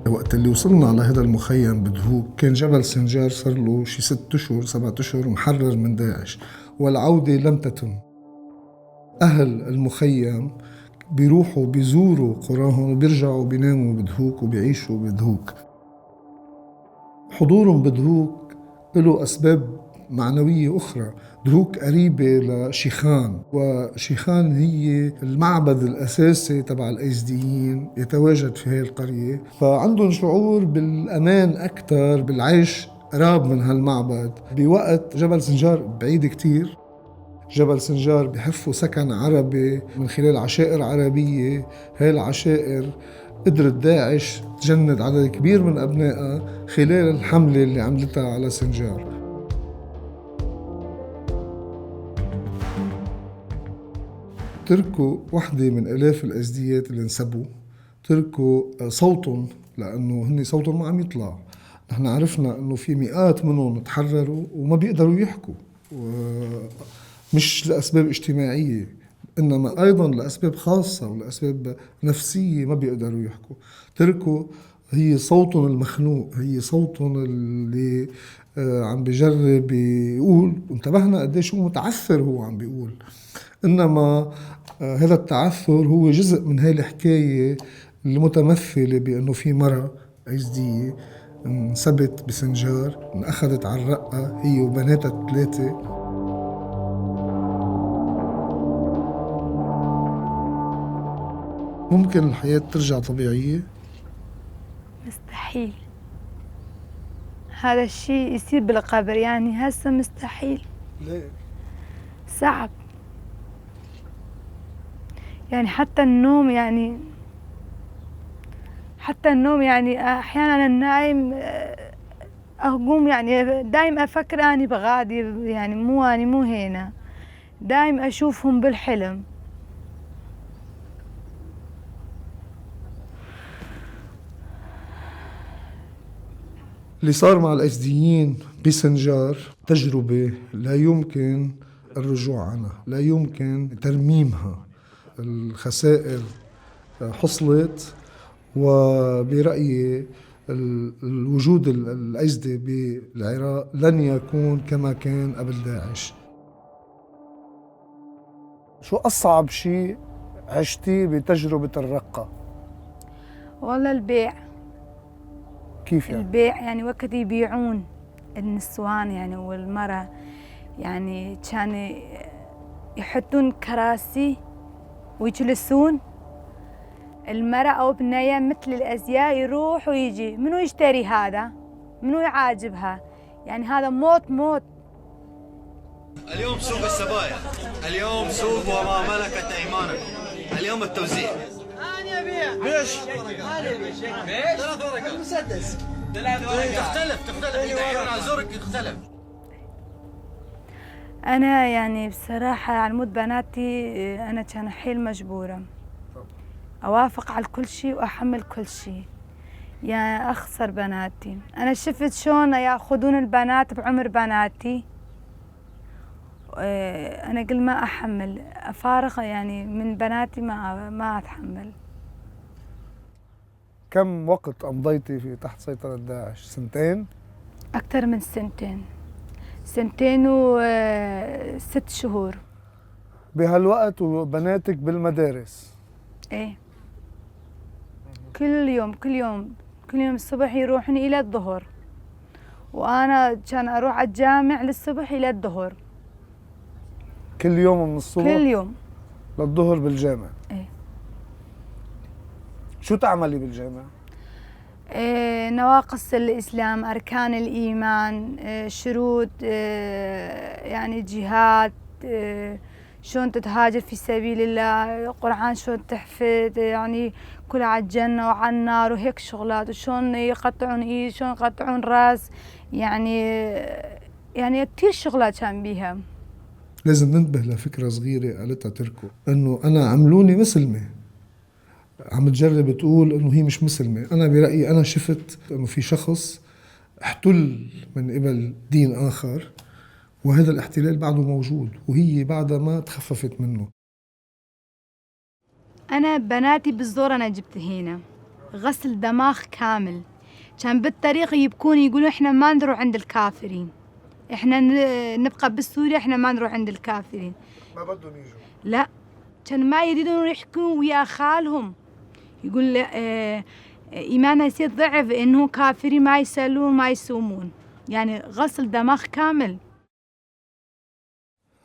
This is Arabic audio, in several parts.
وقت اللي وصلنا على هذا المخيم بدهوك كان جبل سنجار صار له شي 6 أشهر 7 أشهر محرر من داعش، والعودة لم تتم. أهل المخيم بيروحوا بيزوروا قراهم وبيرجعوا بيناموا بدهوك وبيعيشوا بدهوك. حضورهم بدهوك له أسباب معنوية أخرى. دهوك قريبة لشيخان، وشيخان هي المعبد الأساسي تبع الأيزديين يتواجد في هذه القرية، فعندهم شعور بالأمان أكثر بالعيش قراب من هالمعبد. بوقت جبل سنجار بعيد كتير، جبل سنجار بحفوا سكن عربي من خلال عشائر عربية. هاي العشائر قدرت داعش تجند عدد كبير من أبنائها خلال الحملة اللي عملتها على سنجار. تركوا وحدة من آلاف الأزديات اللي انسبوا، تركوا صوتهم لأنه هن صوتهم ما عم يطلع. نحن عرفنا أنه في مئات منهم تحرروا وما بيقدروا يحكوا، مش لأسباب اجتماعية إنما أيضاً لأسباب خاصة ولأسباب نفسية ما بيقدروا يحكوا. تركوا هي صوتهم المخنوق، هي صوتهم اللي عم بيجرب يقول، وانتبهنا قديش هو متعثر هو عم بيقول، إنما هذا التعثر هو جزء من هاي الحكاية المتمثلة بأنه في مرة أيزدية انسبت بسنجار، انأخذت على الرقة هي وبناتها 3. ممكن الحياة ترجع طبيعية؟ مستحيل. هذا الشيء يصير بالقبر، يعني هسه مستحيل. ليه؟ صعب. يعني حتى النوم، يعني أحيانا النايم أقوم، يعني دايم أفكر أني بغادر، يعني مو هنا، دايم أشوفهم بالحلم. اللي صار مع الأيزديين بسنجار تجربة لا يمكن الرجوع عنها، لا يمكن ترميمها. الخسائر حصلت، وبرأيي الوجود الأيزدي بالعراق لن يكون كما كان قبل داعش. شو أصعب شيء عشتي بتجربة الرقة؟ والله البيع. كيف يعني؟ البيع يعني وقت يبيعون النسوان يعني والمرأة، يعني كان يحطون كراسي ويجلسون المرأة أو بنية مثل الأزياء، يروح ويجي، منو يشتري هذا؟ منو يعاجبها؟ يعني هذا موت. اليوم سوق السبايا، اليوم سوق وما ملكت أيمانكم، اليوم التوزيع. أنا أبيع. ليش؟ ليش؟ 3 ورقات. المسدس. 3 ورقات. تختلف إذا عيون زورك يختلف. أنا يعني بصراحة على مود بناتي أنا كان حيل مجبورة أوافق على كل شيء وأحمل كل شيء، يعني أخسر بناتي. أنا شفت شلون يأخذون البنات بعمر بناتي، أنا قل ما أحمل أفارق يعني من بناتي، ما أتحمل. كم وقت أمضيتي في تحت سيطرة داعش؟ 2؟ أكثر من 2 سنتين و6 شهور. بهالوقت وبناتك بالمدارس؟ إيه، كل يوم الصبح يروحون إلى الظهر، وأنا كان أروح الجامع للصبح إلى الظهر. كل يوم من الصبح؟ كل يوم للظهر بالجامع؟ إيه. شو تعملي بالجامع؟ نواقص الإسلام، أركان الإيمان، شروط، يعني جهاد، شلون تتهاجر في سبيل الله، القرآن شلون تحفظ، يعني كل على الجنة وعلى النار وهيك شغلات، وشلون يقطعون إيد، شلون يقطعون رأس، يعني كثير شغلات كان بيها. لازم ننتبه لفكرة صغيرة قالتها تركو، إنه أنا عملوني مسلمة. عم تجرب تقول إنه هي مش مسلمة. أنا برأيي أنا شفت إنه في شخص احتل من قبل دين آخر، وهذا الاحتلال بعده موجود وهي بعدها ما تخففت منه. أنا بناتي بالزور أنا جبت هنا، غسل دماغ كامل. كان بالطريق يبكون يقولون إحنا ما نروح عند الكافرين، إحنا نبقى بالسوريا، إحنا ما نروح عند الكافرين. ما بدهم يجوا. لا، كان ما يريدون يحكون ويا خالهم، يقول إيماننا يصير ضعف إنه كافرين ما يسألون ما يصومون، يعني غسل دماغ كامل.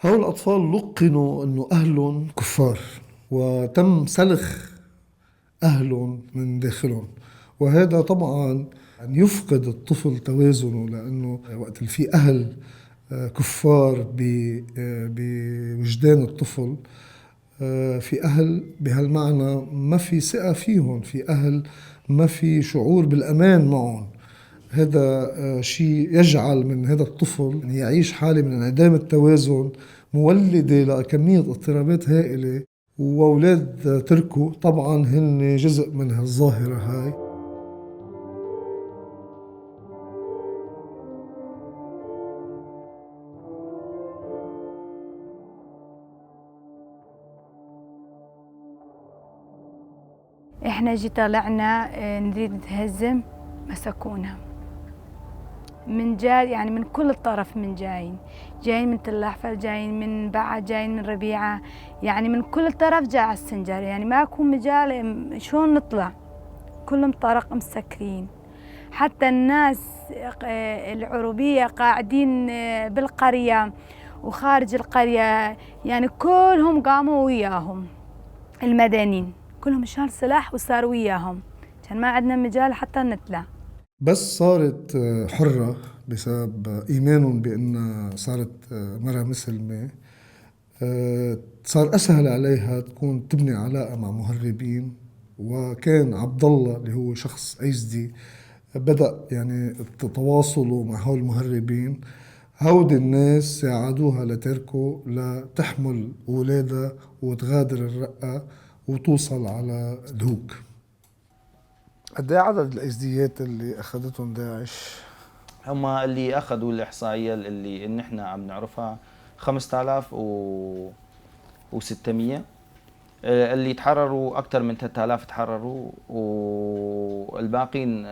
هؤلاء الأطفال لقنوا أنه أهلهم كفار، وتم سلخ أهلهم من داخلهم، وهذا طبعا يفقد الطفل توازنه، لأنه وقت اللي في أهل كفار بوجدان الطفل، في أهل بهالمعنى ما في ثقة فيهم، في أهل ما في شعور بالأمان معهم. هذا شيء يجعل من هذا الطفل يعيش حالة من انعدام التوازن، مولدة لكمية اضطرابات هائلة. وأولاد تركو طبعا هن جزء من هالظاهرة هاي. إحنا طلعنا نريد نتهزم، مسكونا من جاي، يعني من كل الطرف، من جايين من تل أحفر، جايين من بعد، جايين من ربيعة، يعني من كل الطرف جاء على السنجر، يعني ما يكون مجال شلون نطلع، كلهم طرق مسكرين. حتى الناس العروبية قاعدين بالقرية وخارج القرية، يعني كلهم قاموا وياهم، المدنيين كلهم شال سلاح وصاروا وياهم، كان ما عندنا مجال حتى نطلع. بس صارت حرة بسبب إيمانهم بأنها صارت مرة مسلمة، صار أسهل عليها تكون تبني علاقة مع مهربين. وكان عبد الله اللي هو شخص أيزدي بدأ يعني تواصله مع هول المهربين. هود الناس ساعدوها لتركو لتحمل أولادها وتغادر الرقة وتوصل على دهوك. قد ايه عدد الايزديات اللي اخذتهم داعش؟ هم اللي اخذوا الاحصائيه اللي ان احنا عم نعرفها 5600. اللي تحرروا اكثر من 3000 تحرروا، والباقين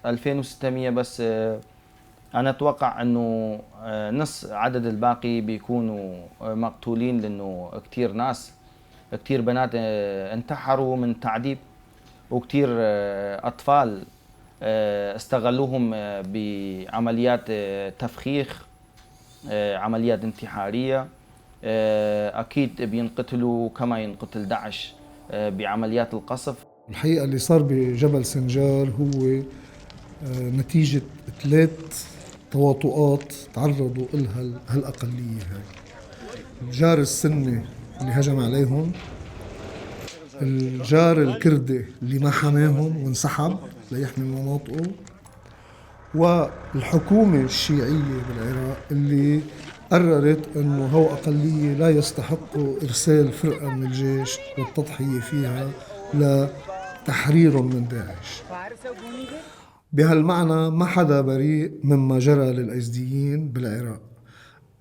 2600 بس. انا اتوقع انه نص عدد الباقي بيكونوا مقتولين، لانه كثير ناس، كثير بنات انتحروا من تعذيب، وكثير أطفال استغلوهم بعمليات تفخيخ، عمليات انتحارية. أكيد بينقتلوا كما ينقتل داعش بعمليات القصف. الحقيقة اللي صار بجبل سنجار هو نتيجة 3 تواطؤات تعرضوا لها هالأقلية هاي. الجار السني اللي هجم عليهم، الجار الكردي اللي ما حماهم وانسحب ليحمي مناطقه، والحكومة الشيعية بالعراق اللي قررت أنه هو أقلية لا يستحقوا إرسال فرقة من الجيش والتضحية فيها لتحريرهم من داعش. بهالمعنى ما حدا بريء مما جرى للأيزديين بالعراق.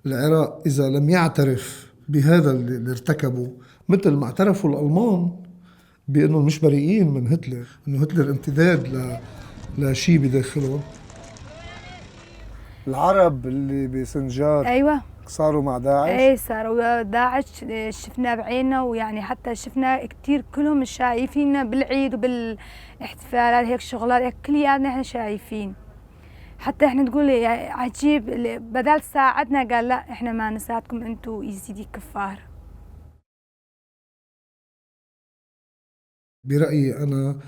العراق إذا لم يعترف بهذا اللي ارتكبوا، مثل ما اعترفوا الألمان بأنهم مش بريئين من هتلر، أنه هتلر امتداد لشيء بداخلهم. العرب اللي بسنجار أيوة صاروا مع داعش؟ ايه صاروا داعش، شفنا بعيننا، ويعني حتى شفنا كتير كلهم شايفيننا بالعيد وبالاحتفالات، هيك شغلات هيك كلياتنا احنا شايفين. حتى احنا نقول عجيب، بدل ساعدنا قال لا احنا ما نساعدكم، انتوا يزيدي كفار. برأيي أنا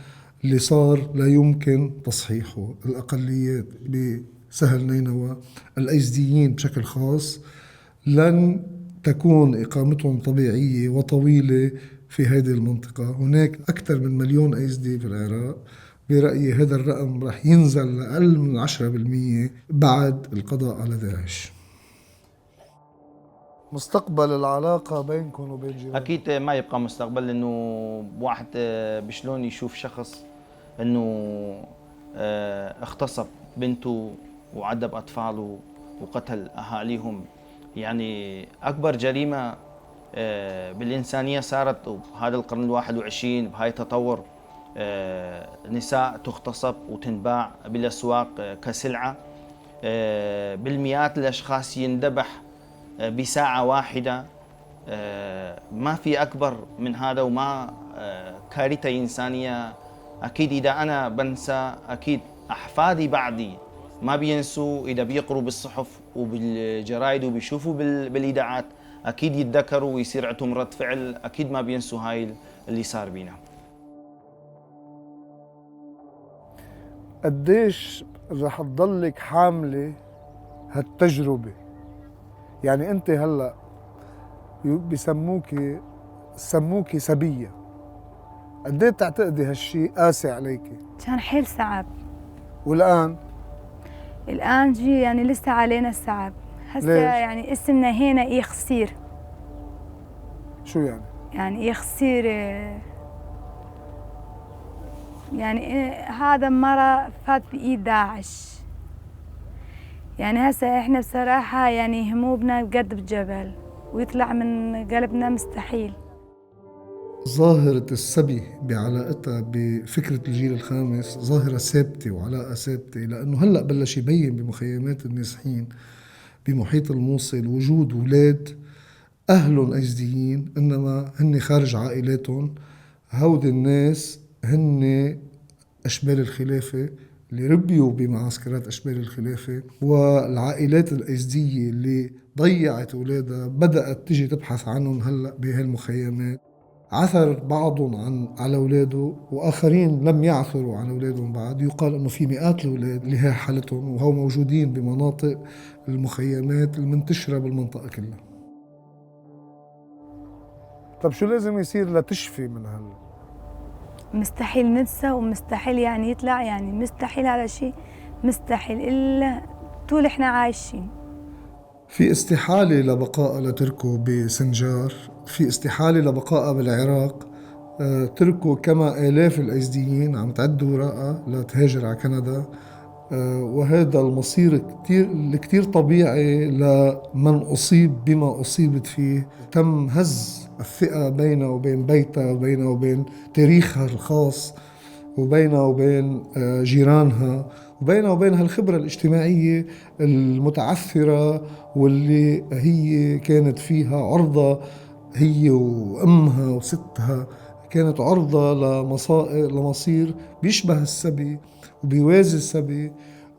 اللي صار لا يمكن تصحيحه. الأقليات بسهل نينوى، الأيزديين بشكل خاص، لن تكون إقامتهم طبيعية وطويلة في هذه المنطقة. هناك أكثر من 1,000,000 أيزدي في العراق. برأيي هذا الرقم رح ينزل لأقل من 10% بعد القضاء على داعش. مستقبل العلاقة بينكم وبين جيرانكم؟ أكيد ما يبقى مستقبل، لأنه واحد بشلون يشوف شخص أنه اغتصب بنته وعذب أطفاله وقتل أهاليهم. يعني أكبر جريمة بالإنسانية صارت بهذا القرن 21 بهاي التطور، نساء تغتصب وتنباع بالأسواق كسلعة، بالمئات الأشخاص يندبح بساعة واحدة. ما في أكبر من هذا، وما كارثة إنسانية. أكيد إذا أنا بنسى، أكيد أحفادي بعدي ما بينسوا. إذا بيقروا بالصحف وبالجرايد وبيشوفوا بالإذاعات أكيد يتذكروا ويصير عندهم رد فعل. أكيد ما بينسوا هاي اللي صار بينا. قديش رح تضلك حاملة هالتجربة؟ يعني أنت هلأ سموكي سبية، قديه بتعتقدي هالشي قاسي عليكي؟ كان حيل صعب. والآن جي يعني لسه علينا الصعب. هسه يعني اسمنا هنا يخسير. شو يعني؟ يعني يخسير، يعني هذا مرة فات بإيد داعش. يعني هسه احنا بصراحة يعني همومنا قد بجبل، ويطلع من قلبنا مستحيل. ظاهرة السبي بعلاقتها بفكرة الجيل الخامس ظاهرة ثابتة وعلاقة ثابتة، لأنه هلأ بلش يبين بمخيمات النازحين بمحيط الموصل وجود أولاد أهلهم أيزديين إنما هن خارج عائلاتهم. هود الناس هن أشبال الخلافة اللي ربيوا بمعسكرات أشبال الخلافة، والعائلات الأيزدية اللي ضيعت أولادها بدأت تجي تبحث عنهم هلأ بهالمخيمات. عثر بعضهم على أولاده، وآخرين لم يعثروا على أولادهم بعد. يقال أنه في مئات الأولاد اللي هي حالتهم، وهو موجودين بمناطق المخيمات المنتشرة بالمنطقة كلها. طب شو لازم يصير لتشفي من مستحيل ننسى، ومستحيل يعني يطلع، يعني مستحيل هذا شيء، مستحيل إلا طول إحنا عايشين. في استحالة لبقاء لتركو بسنجار، في استحالة لبقاء بالعراق. تركوا كما آلاف الأيزديين عم تعد وراءها لتهاجر على كندا. وهذا المصير كتير طبيعي لمن أصيب بما أصيبت فيه. تم هز الثقة بينه وبين بيتها، وبينه وبين تاريخها الخاص، وبينها وبين جيرانها، وبينها وبين هالخبرة الاجتماعية المتعثرة واللي هي كانت فيها عرضة، هي وأمها وستها كانت عرضة لمصير بيشبه السبي وبيوازي السبي.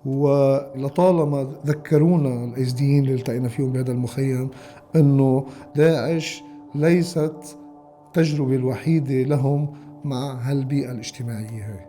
ولطالما ذكرونا الأيزديين اللي التقينا فيهم بهذا المخيم أنه داعش ليست التجربة الوحيدة لهم مع هالبيئة الاجتماعية هاي.